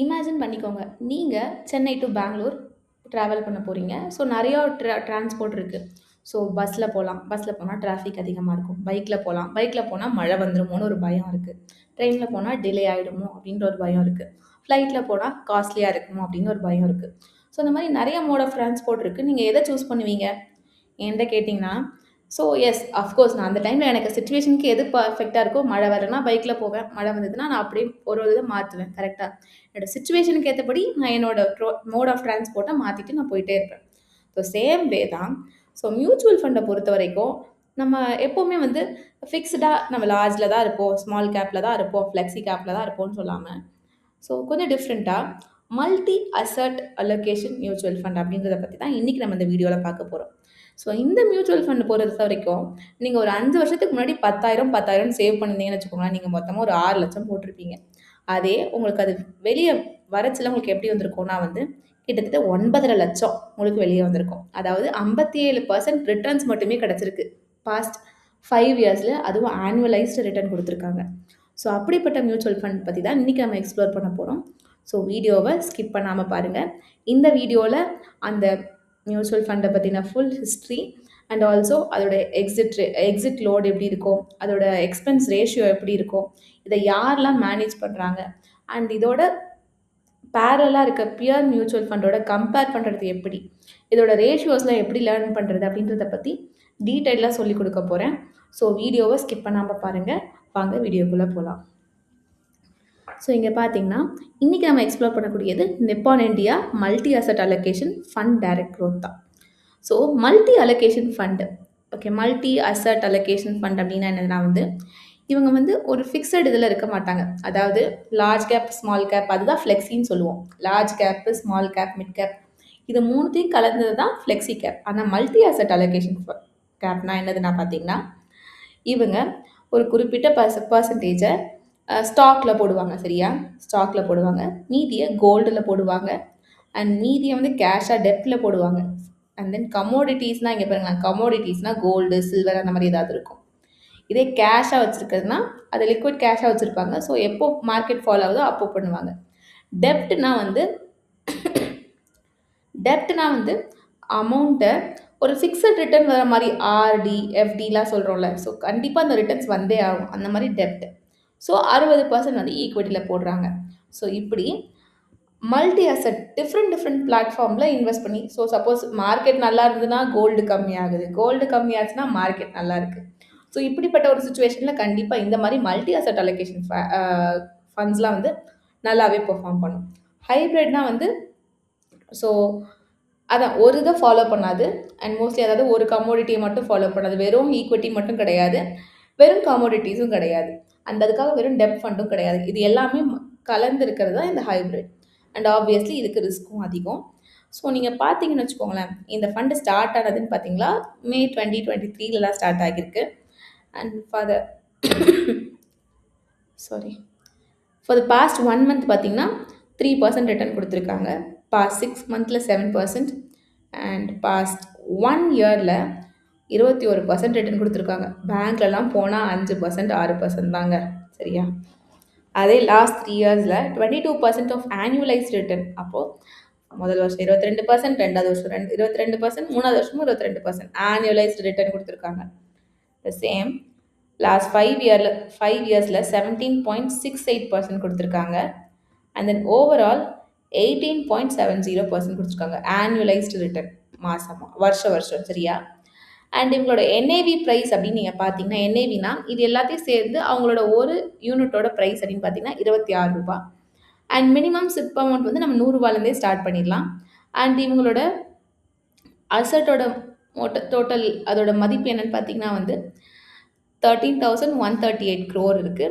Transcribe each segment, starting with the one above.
Imagine பண்ணிக்கோங்க. நீங்க Chennai two Bangalore travel பண்ண போறீங்க. ஸோ நெறையா டிரான்ஸ்போர்ட் இருக்கு. ஸோ பஸ்ல போலாம். பஸ்ல போனா டிராஃபிக் அதிகமா இருக்கும். பைக்ல போலாம். பைக்ல போனா மழை வந்துருமோன்னு ஒரு பயம் இருக்கு. ட்ரெயின்ல போனா டிலே ஆயிடுமோ அப்டின்ற ஒரு பயம் இருக்கு. ஃப்ளைட்ல போனா காஸ்ட்லியா இருக்குமோ அப்டின்னு ஒரு பயம் இருக்கு. ஸோ இந்த மாரி நெறைய மோட் ஆஃப் டிரான்ஸ்போர்ட் இருக்கு. நீங்க எத சூஸ் பண்ணுவீங்க? என்ட்ட கேட்டீங்கன்னா, ஸோ எஸ் அஃப்கோர்ஸ் நான் அந்த டைம்ல எனக்கு சிச்சுவேஷனுக்கு எது பெர்ஃபெக்ட்டா இருக்கோ, மழை வரலன்னா பைக்ல போவேன். மழை வந்ததுன்னா நான் அப்படியே ஒரு இத மாத்துவேன். கரெக்ட்டா? என்னோட சிச்சுவேஷனுக்கு ஏத்தபடி நான் என்னோட மோட் ஆஃப் டிரான்ஸ்போர்ட்ட மாத்திட்டு நான் போயிட்டே இருப்பேன். ஸோ சேம் வே தான். ஸோ மியூச்சுவல் ஃபண்ட பொறுத்தவரைக்கும், நம்ம எப்பவுமே வந்து ஃபிக்ஸ்டா நம்ம லார்ஜ்ல தான் இருப்போம், ஸ்மால் கேப்ல தான் இருப்போம், ஃப்ளெக்ஸி கேப்ல தான் இருப்போம்ன்னு சொல்லாம, ஸோ கொஞ்சம் டிஃப்ரெண்ட்டா multi asset allocation mutual fund அப்படின்றத பத்தி தான் இன்னைக்கு நம்ம இந்த வீடியோல பார்க்க போறோம். ஸோ இந்த மியூச்சுவல் ஃபண்ட் பொறுத்தவரைக்கும், நீங்க ஒரு 5 வருஷத்துக்கு முன்னாடி 10,000 10,000 சேவ் பண்ணியிருந்தீங்கன்னு வச்சுக்கோங்களேன், நீங்க மொத்தமா ஒரு 6,00,000 போட்டிருப்பீங்க. அதே உங்களுக்கு அது வெளிய வரச்சுல உங்களுக்கு எப்படி வந்திருக்கும்னா வந்து, கிட்டத்தட்ட 9,50,000 உங்களுக்கு வெளிய வந்திருக்கும். அதாவது 57% ரிட்டர்ன்ஸ் மட்டுமே கிடைச்சிருக்கு. பாஸ்ட் 5 இயர்ஸ்ல அதுவும் ஆனுவலைஸ்டு ரிட்டர்ன் குடுத்துருக்காங்க. ஸோ அப்படிப்பட்ட மியூச்சுவல் ஃபண்ட் பத்தி தான் இன்னைக்கு நம்ம எக்ஸ்ப்ளோர் பண்ண போறோம். ஸோ வீடியோவ ஸ்கிப் பண்ணாம பாருங்க. இந்த வீடியோல அந்த மியூச்சுவல் ஃபண்ட பத்தின ஃபுல் ஹிஸ்டரி அண்ட் ஆல்சோ அதோட எக்ஸிட் லோட் எப்படி இருக்கும்? அதோட எக்ஸ்பென்ஸ் ரேஷியோ எப்படி இருக்கும்? இத யாரெல்லாம் மேனேஜ் பண்றாங்க? அண்ட் இதோட பேரலலா இருக்க பியர் மியூச்சுவல் ஃபண்டோட கம்பேர் பண்றது எப்படி? இதோட ரேஷியோஸ்லாம் எப்படி லேர்ன் பண்றது? அப்படின்றத பத்தி டீட்டெயிலா சொல்லிக் குடுக்க போறேன். ஸோ வீடியோவ ஸ்கிப் பண்ணாம பாருங்க. வாங்க வீடியோக்குள்ள போலாம். ஸோ இங்க பார்த்தீங்கன்னா, இன்னைக்கு நம்ம எக்ஸ்ப்ளோர் பண்ணக்கூடியது Nippon India multi asset allocation fund direct growth தான். So multi allocation fund okay multi asset allocation fund அப்படின்னா என்னதுன்னா வந்து, இவங்க வந்து ஒரு ஃபிக்ஸட் இதில இருக்க மாட்டாங்க. அதாவது லார்ஜ் கேப், ஸ்மால் கேப் அதுதான் ஃப்ளெக்ஸின்னு சொல்லுவோம். Large cap, small cap, mid cap இது 3த்தையும் கலந்தது தான் ஃப்ளெக்ஸி கேப். ஆனா மல்டி அசெட் அலோகேஷன் கேப்னா என்னதுன்னா பார்த்தீங்கன்னா, இவங்க ஒரு குறிப்பிட்ட பெர்சன்டேஜ ஸ்டாக்ல போடுவாங்க சரியா? ஸ்டாக்ல போடுவாங்க. மீதிய கோல்டுல போடுவாங்க. அண்ட் மீதிய வந்து கேஷா டெப்ட்ல போடுவாங்க. அண்ட் தென் கமோடிட்டீஸ்னா இங்க பாருங்களேன். கமோடிட்டீஸ்னா கோல்டு, சில்வர் அந்த மாரி ஏதாவது இருக்கும். இதே கேஷா வச்சிருக்கிறதுனா, அது லிக்விட் கேஷா வச்சிருப்பாங்க. ஸோ எப்போ மார்க்கெட் ஃபால் ஆகுதோ அப்போ பண்ணுவாங்க. டெப்ட்னா வந்து டெப்ட்னா வந்து அமௌண்ட்ட ஒரு ஃபிக்ஸட் ரிட்டர்ன் வர மாரி ஆர்டி, எஃப்டிலாம் சொல்றோம்ல. ஸோ கண்டிப்பா அந்த ரிட்டர்ன்ஸ் வந்தே ஆகும். அந்த மாரி டெப்ட். ஸோ 60% வந்து ஈக்விட்டில போடுறாங்க. ஸோ இப்படி மல்டி அசெட் டிஃப்ரெண்ட் பிளாட்ஃபார்ம்ல இன்வெஸ்ட் பண்ணி ஸோ சப்போஸ் மார்க்கெட் நல்லா இருந்ததுன்னா கோல்டு கம்மியாகுது. கோல்டு கம்மியாச்சுன்னா மார்க்கெட் நல்லா இருக்கு. ஸோ இப்படிப்பட்ட ஒரு சிச்சுவேஷன்ல கண்டிப்பா இந்த மாரி மல்டி அசெட் அலோகேஷன் ஃபண்ட்ஸ்லாம் வந்து நல்லாவே பெர்ஃபார்ம் பண்ணும். ஹைபிரிட்னா வந்து ஸோ அதான் ஒரு இத ஃபாலோ பண்ணாது. அண்ட் மோஸ்ட்லி அதாவது ஒரு கமோடிட்டிய மட்டும் ஃபாலோ பண்ணாது. வெறும் ஈக்விட்டி மட்டும் கிடையாது. வெறும் கமோடிட்டீஸும் கிடையாது. அண்ட் அதுக்காக வெறும் டெப்ட் ஃபண்டும் கிடையாது. இது எல்லாமே கலந்து இருக்கிறது தான் இந்த ஹைபிரிட். அண்ட் ஆப்வியஸ்லி இதுக்கு ரிஸ்க்கும் அதிகம். ஸோ நீங்க பார்த்தீங்கன்னு வச்சுக்கோங்களேன், இந்த ஃபண்ட் ஸ்டார்ட் ஆனதுன்னு பார்த்தீங்களா, மே 2023லலாம் ஸ்டார்ட் ஆகியிருக்கு. And for the sorry for the past 1 month பார்த்தீங்கன்னா 3% ரிட்டர்ன் கொடுத்துருக்காங்க. பாஸ்ட் 6 மந்த்ல 7% அண்ட் பாஸ்ட் 1 இயர்ல 21% ரிட்டர்ன் கொடுத்துருக்காங்க. பேங்க்லலாம் போனால் 5% 6% தாங்க சரியா? அதே லாஸ்ட் 3 இயர்ஸில் 22% ஆஃப் ஆனுவலைஸ்ட் ரிட்டர்ன். அப்போது முதல் வருஷம் 22%, ரெண்டாவது வருஷம் 22%, மூணாவது வருஷமும் 22% ஆனுவலைஸ்டு ரிட்டர்ன் கொடுத்துருக்காங்க. த சேம் லாஸ்ட் 5 இயர்ஸில் 17.68% கொடுத்துருக்காங்க. அண்ட் தென் ஓவரால் 18.70% கொடுத்துருக்காங்க ஆனுவலைஸ்டு ரிட்டர்ன் வருஷம் சரியா? அண்ட் இவங்களோட என்ஏவி ப்ரைஸ் அப்படின்னு நீங்கள் பார்த்தீங்கன்னா, என்ஏவினா இது எல்லாத்தையும் சேர்ந்து அவங்களோட ஒரு யூனிட்டோட ப்ரைஸ் அப்படின்னு பார்த்தீங்கன்னா ரூ. 26. அண்ட் மினிமம் சிப் அமௌண்ட் வந்து நம்ம ரூ. 100லேருந்தே ஸ்டார்ட் பண்ணிடலாம். அண்ட் இவங்களோட அசட்டோட டோட்டல் அதோட மதிப்பு என்னன்னு பார்த்தீங்கன்னா வந்து 13,138 crore இருக்கு.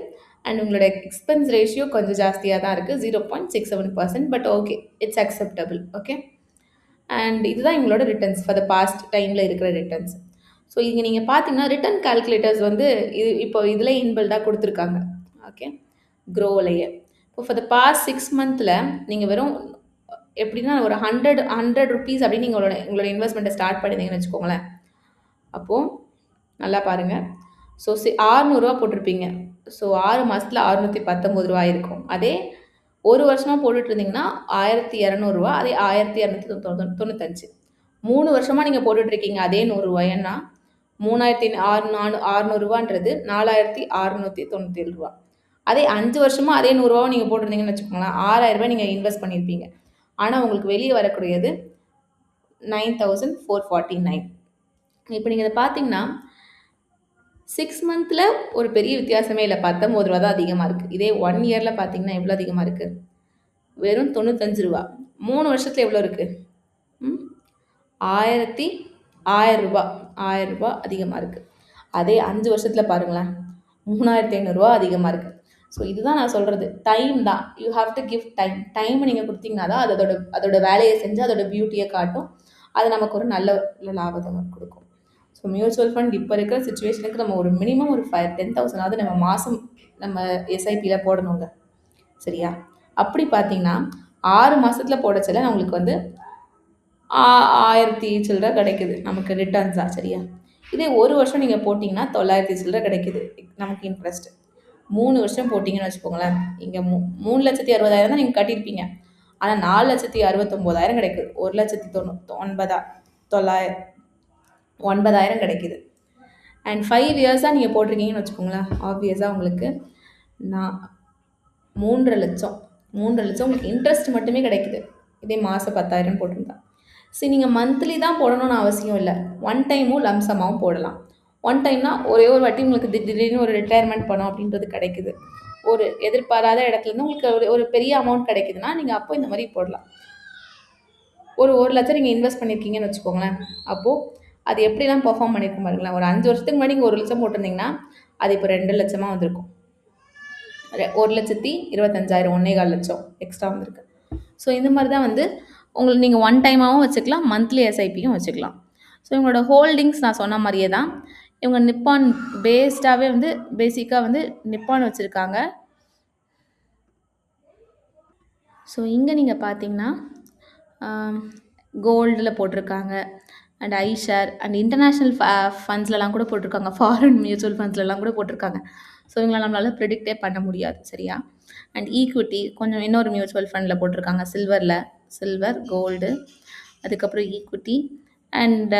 அண்ட் உங்களோட எக்ஸ்பென்ஸ் ரேஷியோ கொஞ்சம் ஜாஸ்தியாக தான் இருக்குது 0.67%. But okay it's acceptable. Okay and இதுதான் இவங்களோட ரிட்டர்ன்ஸ் ஃபார் த பாஸ்ட் டைமில் இருக்கிற ரிட்டர்ன்ஸ். ஸோ இங்கே நீங்கள் பார்த்தீங்கன்னா ரிட்டர்ன் கால்குலேட்டர்ஸ் வந்து இப்போ இதில் இன்பில்டாக கொடுத்துருக்காங்க. ஓகே க்ரோலையே இப்போ ஃபார் த பாஸ்ட் 6 மந்த்தில் நீங்கள் வெறும் எப்படின்னா ஒரு 100 ருபீஸ் அப்படின்னு உங்களோட இன்வெஸ்ட்மெண்ட்டை ஸ்டார்ட் பண்ணியிருந்தீங்கன்னு வச்சுக்கோங்களேன். அப்போது நல்லா பாருங்கள். ஸோ 600 போட்டிருப்பீங்க. ஸோ 6 மாதத்தில் ரூ. 619 இருக்கும். அதே ஒரு வருஷமாக போட்டுட்டு இருந்தீங்கன்னா 1200 அதே 1295. 3 வருஷமாக நீங்கள் போட்டுட்ருக்கீங்க அதே 100 3600 4697. அதே 5 வருஷமாக அதே 100 நீங்கள் போட்டிருந்தீங்கன்னு வச்சுக்கோங்களேன், 6000 நீங்கள் இன்வெஸ்ட் பண்ணியிருப்பீங்க. ஆனால் உங்களுக்கு வெளியே வரக்கூடியது 9449. இப்போ நீங்கள் இதை பார்த்தீங்கன்னா 6 மந்த்தில் ஒரு பெரிய வித்தியாசமே இல்லை, 19 தான் அதிகமாக இருக்குது. இதே 1 இயரில் பார்த்தீங்கன்னா எவ்வளோ அதிகமாக இருக்குது? வெறும் 95. 3 வருஷத்தில் எவ்வளோ இருக்குது? 1000 அதிகமாக இருக்குது. அதே 5 வருஷத்தில் பாருங்களேன், 3500 அதிகமாக இருக்குது. ஸோ இதுதான் நான் சொல்கிறது, டைம் தான். You have to give time. டைமை நீங்கள் கொடுத்தீங்கன்னா தான் அது அதோட வேலையை செஞ்சு அதோட பியூட்டியை காட்டும். அது நமக்கு ஒரு நல்ல லாபத்தை கொடுக்கும். ஸோ மியூச்சுவல் ஃபண்ட் இப்போ இருக்கிற சுச்சுவேஷனுக்கு நம்ம ஒரு மினிமம் ஒரு 10,000 நம்ம மாதம் நம்ம எஸ்ஐபியில் போடணுங்க. சரியா? அப்படி பார்த்தீங்கன்னா 6 மாதத்தில் போடச்சல நம்மளுக்கு வந்து 1000 சில்லற கிடைக்குது நமக்கு ரிட்டர்ன்ஸாக. சரியா? இதே ஒரு வருஷம் நீங்கள் போட்டிங்கன்னா 900 சில்லற கிடைக்குது நமக்கு இன்ட்ரெஸ்ட். 3 வருஷம் போட்டிங்கன்னு வச்சுக்கோங்களேன், இங்கே 3,60,000 தான் நீங்கள் கட்டியிருப்பீங்க. ஆனால் 4,69,000 கிடைக்குது. 1,99,000 கிடைக்குது. அண்ட் 5 இயர்ஸாக நீங்கள் போட்டிருக்கீங்கன்னு வச்சுக்கோங்களேன், ஆப்வியஸாக உங்களுக்கு நான் 3,00,000 உங்களுக்கு இன்ட்ரெஸ்ட் மட்டுமே கிடைக்குது. இதே மாதம் 10,000 போட்டிருந்தா. சரி, நீங்கள் மந்த்லி தான் போடணும்னு அவசியம் இல்லை. ஒன் டைமும் லம்சமாகவும் போடலாம். ஒன் டைம்னா ஒரே ஒரு வாட்டி உங்களுக்கு திடீர்னு ஒரு ரிட்டையர்மெண்ட் பணம் அப்படின்றது கிடைக்குது. ஒரு எதிர்பாராத இடத்துலேருந்து உங்களுக்கு ஒரு பெரிய அமௌண்ட் கிடைக்குதுன்னா நீங்கள் அப்போ இந்த மாதிரி போடலாம். ஒரு 1,00,000 நீங்கள் இன்வெஸ்ட் பண்ணியிருக்கீங்கன்னு வச்சுக்கோங்களேன், அப்போது அது எப்படிலாம் பெர்ஃபார்ம் பண்ணியிருக்க பாருங்களேன். ஒரு 5 வருஷத்துக்கு முன்னாடி நீங்கள் 1,00,000 போட்டிருந்தீங்கன்னா அது இப்போ 2,00,000 வந்திருக்கும். 1,25,000 1,400,000 எக்ஸ்ட்ரா வந்திருக்கு. ஸோ இந்த மாதிரி தான் வந்து உங்களுக்கு நீங்கள் ஒன் டைமாகவும் வச்சுக்கலாம், மந்த்லி எஸ்ஐபியும் வச்சுக்கலாம். ஸோ இவங்களோட ஹோல்டிங்ஸ் நான் சொன்ன மாதிரியே தான். இவங்க நிப்பான் பேஸ்டாகவே வந்து பேசிக்காக வந்து நிப்பான் வச்சுருக்காங்க. ஸோ இங்கே நீங்கள் பார்த்தீங்கன்னா கோல்டில் போட்டிருக்காங்க, அண்ட் ஐஷேர் அண்ட் இன்டர்நேஷ்னல் ஃபண்ட்ஸ்லலாம் கூட போட்டிருக்காங்க, ஃபாரின் மியூச்சுவல் ஃபண்ட்ஸ்லலாம் கூட போட்டிருக்காங்க. ஸோ இவங்களை நம்மளால் ப்ரெடிக்டே பண்ண முடியாது. சரியா? அண்ட் ஈக்விட்டி கொஞ்சம் இன்னொரு மியூச்சுவல் ஃபண்டில் போட்டிருக்காங்க, சில்வர், கோல்டு, அதுக்கப்புறம் equity and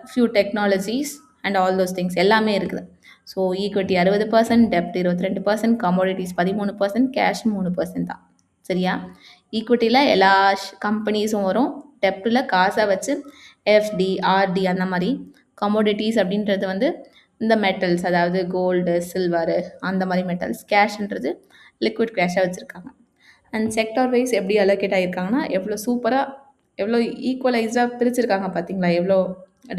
few technologies and all those things எல்லாமே இருக்குது. ஸோ ஈக்விட்டி 60%, டெப்ட் 22%, கமோடிட்டிஸ் 13%, கேஷ் 3% தான். சரியா? ஈக்விட்டியில் எல்லா கம்பெனிஸும் வரும், டெப்டில் காசை வச்சு எஃப்டி, ஆர்டி அந்த மாதிரி. கமோடிட்டிஸ் அப்படின்றது வந்து இந்த மெட்டல்ஸ், அதாவது கோல்டு, சில்வரு அந்த மாதிரி மெட்டல்ஸ். கேஷ்ன்றது லிக்விட் கேஷாக வச்சுருக்காங்க. அண்ட் செக்டார் வைஸ் எப்படி அலோகேட் ஆகியிருக்காங்கன்னா எவ்வளோ சூப்பராக, எவ்வளோ ஈக்குவலைஸ்டாக பிரிச்சுருக்காங்க பார்த்தீங்களா? எவ்வளோ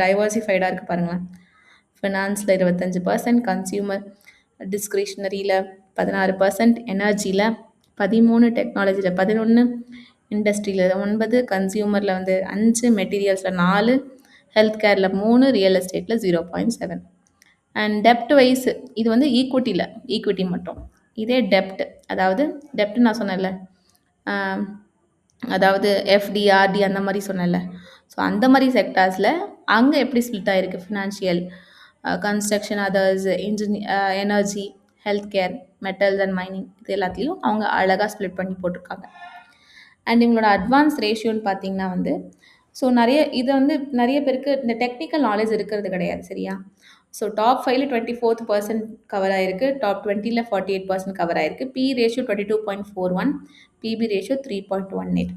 டைவர்சிஃபைடாக இருக்குது பாருங்களேன். ஃபினான்ஸில் 25%, கன்சியூமர் டிஸ்க்ரிஷ்னரியில் 16%, எனர்ஜியில் 13%, டெக்னாலஜியில் 11%, இண்டஸ்ட்ரியில் 9%, கன்சியூமரில் வந்து 5%, மெட்டீரியல்ஸில் 4%, ஹெல்த் கேரில் 3%, ரியல் எஸ்டேட்டில் 0.7. அண்ட் டெப்ட் வைஸ் இது வந்து ஈக்விட்டி மட்டும். இதே டெப்ட், அதாவது டெப்ட் நான் சொன்னேன்ல, அதாவது எஃப்டி, ஆர்டி அந்த மாதிரி சொன்னேன்ல. ஸோ அந்த மாதிரி செக்டார்ஸில் அங்கே எப்படி ஸ்ப்ளிட் ஆகிருக்கு, financial, construction, others, energy, health care, metals and mining, இது எல்லாத்துலேயும் அவங்க அழகாக ஸ்ப்ளிட் பண்ணி போட்டிருக்காங்க. அண்ட் இவங்களோட அட்வான்ஸ் ரேஷியோன்னு பார்த்தீங்கன்னா வந்து, ஸோ இது வந்து நிறைய பேருக்கு இந்த டெக்னிக்கல் நாலேஜ் இருக்கிறது கிடையாது. சரியா? ஸோ டாப் 5ல 24% கவர் ஆகிருக்கு, டாப் 20ல் 48% கவர் ஆகிருக்கு. B ratio 22.41, BP ratio 3.18.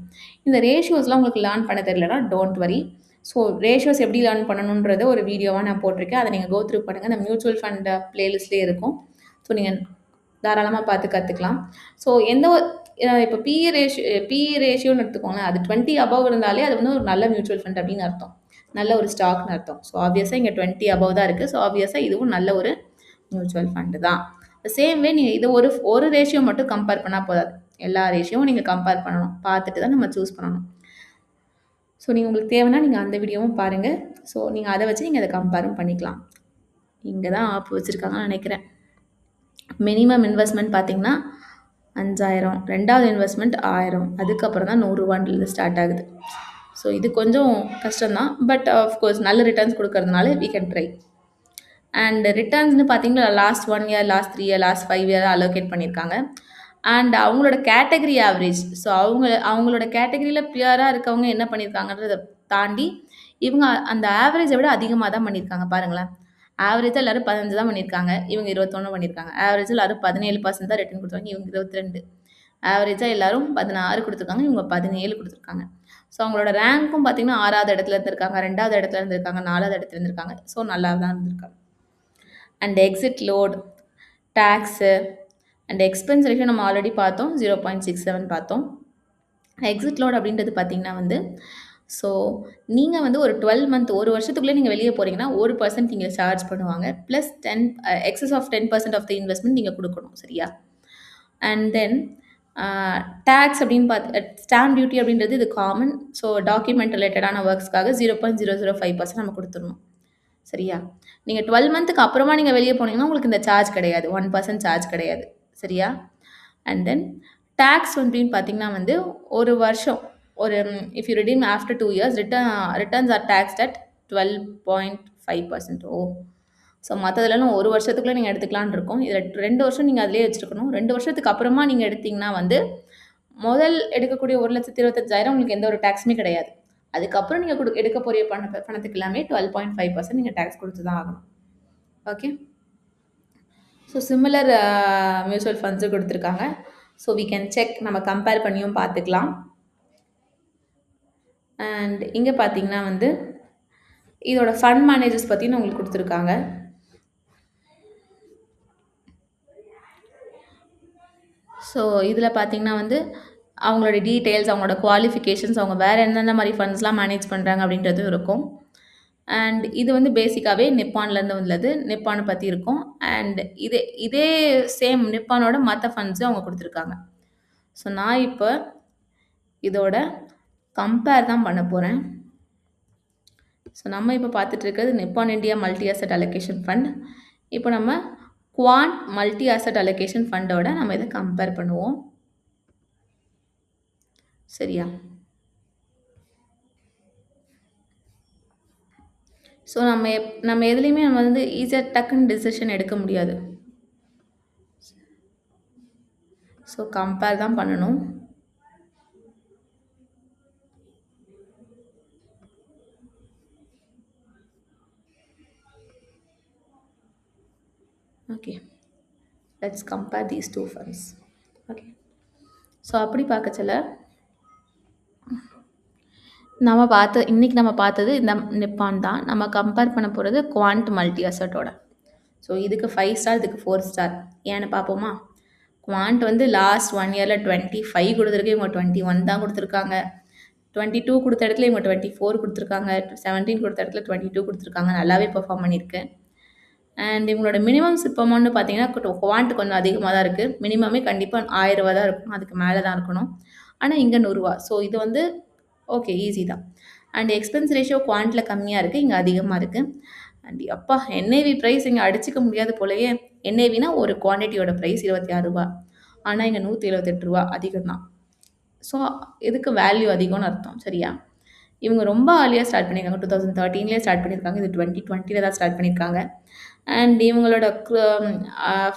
இந்த ரேஷியோஸ்லாம் உங்களுக்கு லேர்ன் பண்ண தெரியலனா டோன்ட் வரி. ஸோ ரேஷியோஸ் எப்படி லேர்ன் பண்ணணுன்றத ஒரு வீடியோவாக நான் போட்டிருக்கேன், அதை நீங்கள் கோத்ரூ பண்ணுங்கள். அந்த மியூச்சுவல் ஃபண்ட் பிளேலிஸ்ட்லேயே இருக்கும். ஸோ நீங்கள் தாராளமாக பார்த்து கற்றுக்கலாம். ஸோ இப்போ பிஇ ரேஷியோன்னு எடுத்துக்கோங்களேன், அது 20 அபவ் இருந்தாலே அது வந்து ஒரு நல்ல மியூச்சுவல் ஃபண்ட் அப்படின்னு அர்த்தம், நல்ல ஒரு ஸ்டாக்னு அர்த்தம். ஸோ ஆப்வியஸாக இங்கே 20 அபவ் தான் இருக்குது. ஸோ ஆப்வியஸாக இதுவும் நல்ல ஒரு மியூச்சுவல் ஃபண்டு தான். சேம் வே நீங்கள் இதை ஒரு ரேஷியோ மட்டும் கம்பேர் பண்ணால் போதாது, எல்லா ரேஷியோவும் நீங்கள் கம்பேர் பண்ணணும், பார்த்துட்டு தான் நம்ம சூஸ் பண்ணணும். ஸோ நீங்கள் உங்களுக்கு தேவைன்னா நீங்கள் அந்த வீடியோவும் பாருங்கள். ஸோ நீங்கள் அதை வச்சு நீங்கள் அதை கம்பேரும் பண்ணிக்கலாம். இங்கே தான் ஆப் வச்சுருக்காங்கன்னு நினைக்கிறேன். மினிமம் இன்வெஸ்ட்மெண்ட் பார்த்தீங்கன்னா 5,000, ரெண்டாவது இன்வெஸ்ட்மெண்ட் 1,000, அதுக்கப்புறம் தான் 100 ரூபான்லேருந்து ஸ்டார்ட் ஆகுது. ஸோ இது கொஞ்சம் கஷ்டம்தான், பட் ஆஃப்கோர்ஸ் நல்ல ரிட்டர்ன்ஸ் கொடுக்கறதுனால வி கேன் ட்ரை. அண்ட் ரிட்டர்ன்ஸ்னு பார்த்தீங்கன்னா last 1 year, last 3 year, last 5 year allocate பண்ணியிருக்காங்க. அண்ட் அவங்களோட கேட்டகரி ஆவரேஜ். ஸோ அவங்களோட கேட்டகரியில பியூரா இருக்கவங்க என்ன பண்ணியிருக்காங்கன்றத தாண்டி, இவங்க அந்த ஆவரேஜ விட அதிகமா தான் பண்ணியிருக்காங்க பாருங்களேன். ஆவரேஜா எல்லாரும் 15 தான் பண்ணியிருக்காங்க. இவங்க 21 பண்ணியிருக்காங்க. ஆவரேஜா எல்லாரும் 17% தான் ரிட்டர்ன் குடுத்தாங்க. இவங்க 22. ஆவரேஜா எல்லாரும் 16 குடுத்துருக்காங்க. இவங்க 17 குடுத்துருக்காங்க. ஸோ அவங்களோட ரேங்க்கும் பார்த்தீங்கன்னா 6வது இடத்துல இருந்திருக்காங்க, 2வது இடத்துல இருந்திருக்காங்க, 4வது இடத்துல இருந்திருக்காங்க. ஸோ நல்லா தான் இருந்திருக்காங்க. And exit load, tax and expense ratio நம்ம ஆல்ரெடி பார்த்தோம். 0.67 பார்த்தோம். எக்ஸிட் லோட் அப்படின்றது பார்த்தீங்கன்னா வந்து, ஸோ நீங்க வந்து ஒரு 12 மந்த் 1 வருஷத்துக்குள்ள நீங்க வெளிய போறீங்கன்னா, 1% நீங்க சார்ஜ் பண்ணுவாங்க. Plus 10 excess of 10% of the investment நீங்க குடுக்கணும். சரியா? அண்ட் தென் டாக்ஸ் அப்படின்னு ஸ்டாம்ப் டியூட்டி அப்படின்றது இது காமன். ஸோ டாக்குமெண்ட் ரிலேட்டடான ஒர்க்ஸ்க்காக 0.005% நம்ம குடுத்துறணும். சரியா? நீங்க 12 மந்த்துக்கு அப்புறமா நீங்க வெளிய போனீங்கன்னா, உங்களுக்கு இந்த சார்ஜ் கிடையாது. 1% சார்ஜ் கிடையாது. சரியா? அண்ட் தென் டாக்ஸ் அப்படின்னு பார்த்தீங்கன்னா வந்து, ஒரு வருஷம் ஒரு if you redeem after 2 years returns are taxed at 12.5%. So மத்ததுலலாம் 1 வருஷத்துக்குள்ள நீங்க எடுத்துக்கலான்னு இருக்கும். இதுல 2 வருஷம் நீங்க அதிலேயே வச்சிருக்கணும். 2 வருஷத்துக்கு அப்புறமா நீங்க எடுத்தீங்கன்னா வந்து, முதல் எடுக்கக்கூடிய 1,25,000 உங்களுக்கு எந்த ஒரு டாக்ஸுமே கிடையாது. அதுக்கப்புறம் நீங்க எடுக்க போற பணத்துக்கு எல்லாமே 12.5% நீங்க டாக்ஸ் குடுத்து தான் ஆகணும். ஓகே. ஸோ சிமிலர் மியூச்சுவல் ஃபண்ட்ஸும் குடுத்துருக்காங்க. ஸோ வி கேன் செக் நம்ம கம்பேர் பண்ணியும் பார்த்துக்கலாம். அண்ட் இங்க பார்த்தீங்கன்னா வந்து, இதோட ஃபண்ட் மேனேஜர்ஸ் பத்தியும் உங்களுக்கு குடுத்துருக்காங்க. ஸோ இதில பார்த்தீங்கன்னா வந்து, அவங்களோட டீட்டெயில்ஸ், அவங்களோட குவாலிஃபிகேஷன்ஸ், அவங்க வேற எந்தெந்த மாரி ஃபண்ட்ஸ்லாம் மேனேஜ் பண்றாங்க அப்படின்றதும் இருக்கும். அண்ட் இது வந்து பேசிக்காவே நிப்பான்லேருந்து உள்ளது. நிப்பான பத்தி இருக்கும். அண்ட் இதே சேம் நிப்பானோட மத்த ஃபண்ட்ஸும் அவங்க குடுத்துருக்காங்க. ஸோ நான் இப்ப இதோட கம்பேர் தான் பண்ண போறேன். ஸோ நம்ம இப்ப பார்த்துட்டு இருக்கிறது நிப்பான் India multi asset allocation fund. இப்போ நம்ம குவாண்ட் மல்டி அசெட் அலோகேஷன் ஃபண்டோட நம்ம இத கம்பேர் பண்ணுவோம். சரியா? ஸோ நம்ம எதுலயுமே நம்ம வந்து ஈஸியா டக்குன்னு டிசிஷன் எடுக்க முடியாது. ஸோ கம்பேர் தான் பண்ணணும். Okay. Let's compare these 2 funds. Okay. So அப்படி பார்க்கச்சல இன்னைக்கு நம்ம பார்த்தது இந்த நிப்பான் தான். நம்ம கம்பேர் பண்ண போறது குவாண்ட் மல்டி அசெட்டோட. ஸோ இதுக்கு 5 ஸ்டார், இதுக்கு 4 ஸ்டார். ஏன்னு பார்ப்போமா? குவாண்ட் வந்து லாஸ்ட் 1 இயர்ல 25 குடுத்துருக்கு. இவங்க 21 தான் குடுத்துருக்காங்க. 22 குடுத்த இடத்துல இவங்க 24 குடுத்துருக்காங்க. 17 குடுத்த இடத்துல 22 குடுத்துருக்காங்க. நல்லாவே பெர்ஃபார்ம் பண்ணியிருக்கு. அண்ட் இவங்களோட மினிமம் சிப் அமௌண்ட்னு பார்த்தீங்கன்னா, குவாண்ட் கொஞ்சம் அதிகமா தான் இருக்கு. மினிமமே கண்டிப்பா ரூ. 1000 தான் இருக்கும். அதுக்கு மேல தான் இருக்கணும். ஆனா இங்க ரூ. 100. ஸோ இது வந்து ஓகே ஈஸி தான். அண்ட் எக்ஸ்பென்ஸ் ரேஷியோ குவாண்ட்ல கம்மியா இருக்கு. இங்க அதிகமா இருக்கு. அண்ட் அப்பா என்ஏவி பிரைஸ் இங்க அடிச்சுக்க முடியாது போலயே. என்ஏவினா ஒரு குவான்டிட்டியோட பிரைஸ் ரூ. 26. ஆனா இங்க ரூ. 178 அதிகம் தான். ஸோ இதுக்கு வேல்யூ அதிகம்னு அர்த்தம். சரியா? இவங்க ரொம்ப ஏர்லியா ஸ்டார்ட் பண்ணியிருக்காங்க. 2013லயே ஸ்டார்ட் பண்ணியிருக்காங்க. இது 2020ல தான் ஸ்டார்ட் பண்ணியிருக்காங்க. அண்ட் இவங்களோட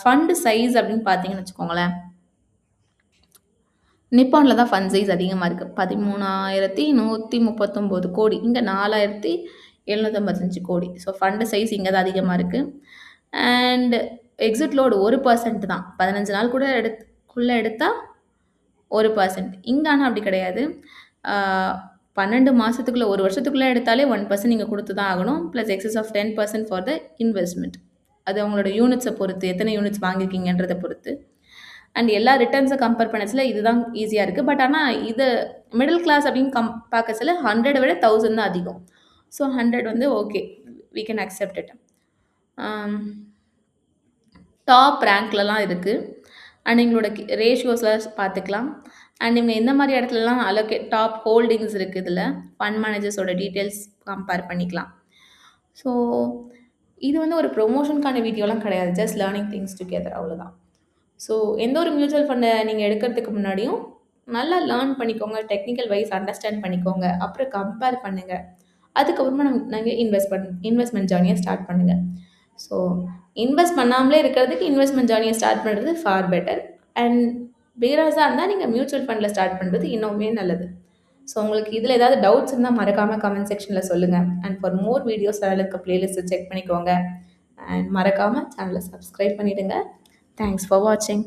ஃபண்ட் சைஸ் அப்படின்னு பார்த்தீங்கன்னு வச்சுக்கோங்களேன், நிப்பான்ல தான் ஃபண்ட் சைஸ் அதிகமா இருக்கு. 13,139 கோடி. இங்க 4,755 கோடி. ஸோ ஃபண்ட் சைஸ் இங்க தான் அதிகமா இருக்கு. அண்ட் எக்ஸிட் லோடு 1% தான். 15 நாள் கூட எடுத்தா 1%. இங்க ஆனா அப்படி கிடையாது. 12 மாசத்துக்குள்ள 1 வருஷத்துக்குள்ள எடுத்தாலே 1% நீங்க குடுத்து தான் ஆகணும். Plus excess of 10% for the investment. அது அவங்களோட யூனிட்ஸ பொறுத்து, எத்தனை யூனிட்ஸ் வாங்கியிருக்கீங்கன்றத பொறுத்து. அண்ட் எல்லா ரிட்டர்ன்ஸை கம்பேர் பண்ணச்சுல இதுதான் ஈஸியா இருக்கு. பட் ஆனா இது மிடில் கிளாஸ் அப்படின்னு பார்க்கச்சுல 100 விட 1000 தான் அதிகம். ஸோ 100 வந்து okay, we can accept it. Top ரேங்க்லலாம் இருக்கு. அண்ட் எங்களோட ரேஷியோஸ்லாம் பார்த்துக்கலாம். அண்ட் இவங்க எந்த மாதிரி இடத்துலலாம் டாப் ஹோல்டிங்ஸ் இருக்குது. இதில் ஃபண்ட் மேனேஜர்ஸோட டீட்டெயில்ஸ் கம்பேர் பண்ணிக்கலாம். ஸோ இது வந்து ஒரு ப்ரொமோஷனுக்கான வீடியோலாம் கிடையாது. ஜஸ்ட் லேர்னிங் திங்ஸ் டுகெதர், அவ்வளோதான். ஸோ எந்த ஒரு மியூச்சுவல் ஃபண்டை நீங்கள் எடுக்கிறதுக்கு முன்னாடியும் நல்லா லேர்ன் பண்ணிக்கோங்க. டெக்னிக்கல் வைஸ் அண்டர்ஸ்டாண்ட் பண்ணிக்கோங்க. அப்புறம் கம்பேர் பண்ணுங்கள். அதுக்கப்புறமா நாங்கள் இன்வெஸ்ட்மெண்ட் ஜேர்னியை ஸ்டார்ட் பண்ணுங்கள். ஸோ இன்வெஸ்ட் பண்ணாமலே இருக்கிறதுக்கு இன்வெஸ்ட்மெண்ட் ஜேர்னியை ஸ்டார்ட் பண்ணுறது ஃபார் பெட்டர். அண்ட் பிகினர்ஸாக இருந்தால் நீங்கள் மியூச்சுவல் ஃபண்டில் ஸ்டார்ட் பண்ணுறது இன்னுமே நல்லது. ஸோ உங்களுக்கு இதில் ஏதாவது டவுட்ஸ் இருந்தால் மறக்காமல் கமெண்ட் செக்ஷனில் சொல்லுங்கள். அண்ட் ஃபார் மோர் வீடியோஸ் சேனலுக்கு பிளேலிஸ்ட்டு செக் பண்ணிக்கோங்க. அண்ட் மறக்காமல் சேனலை சப்ஸ்கிரைப் பண்ணிவிடுங்க. தேங்க்ஸ் ஃபார் வாட்சிங்.